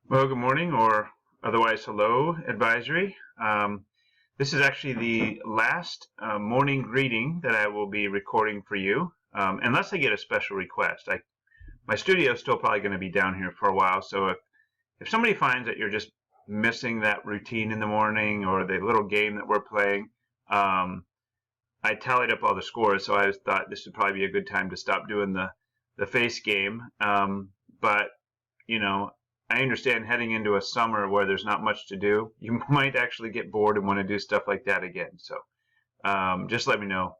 Well, good morning, or otherwise hello, advisory. This is actually the last morning greeting that I will be recording for you, unless I get a special request. My studio is still probably going to be down here for a while, so if somebody finds that you're just missing that routine in the morning or the little game that we're playing, I tallied up all the scores, so I thought this would probably be a good time to stop doing the face game. But you know, I understand heading into a summer where there's not much to do, you might actually get bored and want to do stuff like that again. So just let me know.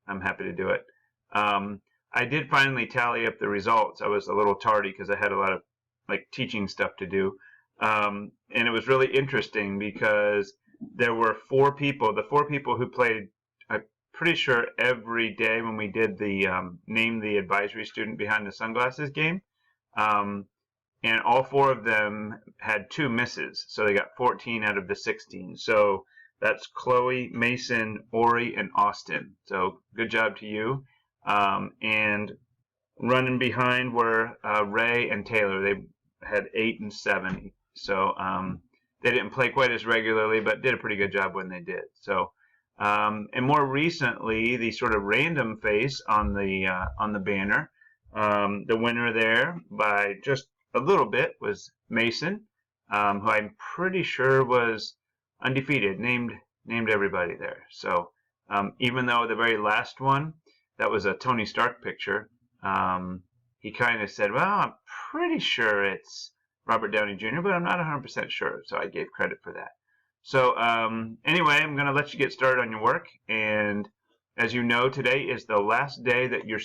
I'm happy to do it. I did finally tally up the results. I was a little tardy because I had a lot of like teaching stuff to do. And it was really interesting because there were four people. The four people who played, I'm pretty sure every day when we did the name the advisory student behind the sunglasses game. Um, and all four of them had 2 misses, so they got 14 out of the 16. So that's Chloe, Mason, Ori, and Austin. So good job to you. And running behind were Ray and Taylor. They had 8 and 7. So they didn't play quite as regularly, but did a pretty good job when they did. So and more recently, the sort of random face on the banner, the winner there by just a little bit was Mason, who I'm pretty sure was undefeated, named everybody there. So even though the very last one, that was a Tony Stark picture, he kind of said, well, I'm pretty sure it's Robert Downey Jr., but I'm not 100% sure, so I gave credit for that. So anyway, I'm going to let you get started on your work, and as you know, today is the last day that your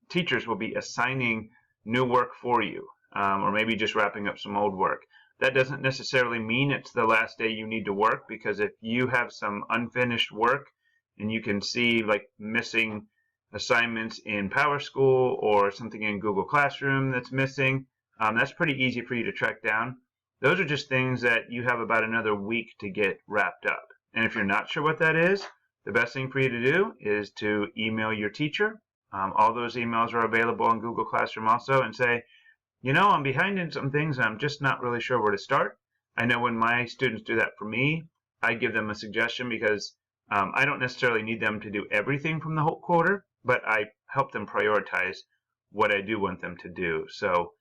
teachers will be assigning new work for you. Or maybe just wrapping up some old work. That doesn't necessarily mean it's the last day you need to work, because if you have some unfinished work and you can see like missing assignments in PowerSchool or something in Google Classroom that's missing, that's pretty easy for you to track down. Those are just things that you have about another week to get wrapped up. And if you're not sure what that is, the best thing for you to do is to email your teacher. All those emails are available on Google Classroom also, and say, I'm behind in some things and I'm just not really sure where to start. I know when my students do that for me, I give them a suggestion because I don't necessarily need them to do everything from the whole quarter, but I help them prioritize what I do want them to do. So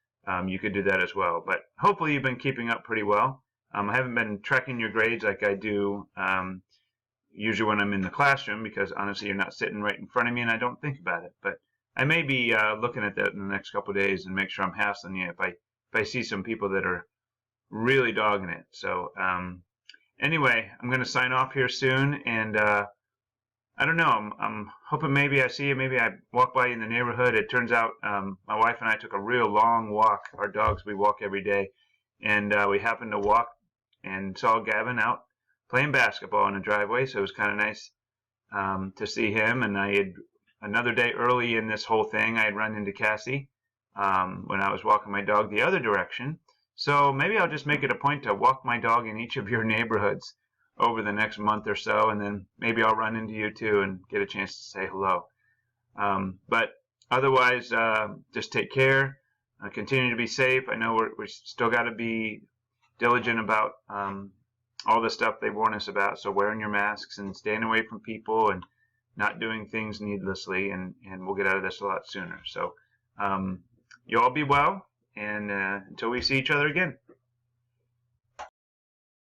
you could do that as well. But hopefully you've been keeping up pretty well. I haven't been tracking your grades like I do usually when I'm in the classroom, because honestly you're not sitting right in front of me and I don't think about it. But I may be looking at that in the next couple of days and make sure I'm hassling you if I see some people that are really dogging it. So anyway, I'm going to sign off here soon, and I don't know. I'm hoping maybe I see you. Maybe I walk by you in the neighborhood. It turns out my wife and I took a real long walk. Our dogs, we walk every day, and we happened to walk and saw Gavin out playing basketball in the driveway. So it was kind of nice to see him. And I had another day early in this whole thing, I had run into Cassie when I was walking my dog the other direction. So maybe I'll just make it a point to walk my dog in each of your neighborhoods over the next month or so, and then maybe I'll run into you too and get a chance to say hello. But otherwise, just take care. Continue to be safe. I know we still got to be diligent about all the stuff they warn us about. So wearing your masks and staying away from people and not doing things needlessly, and we'll get out of this a lot sooner. So you all be well, and until we see each other again.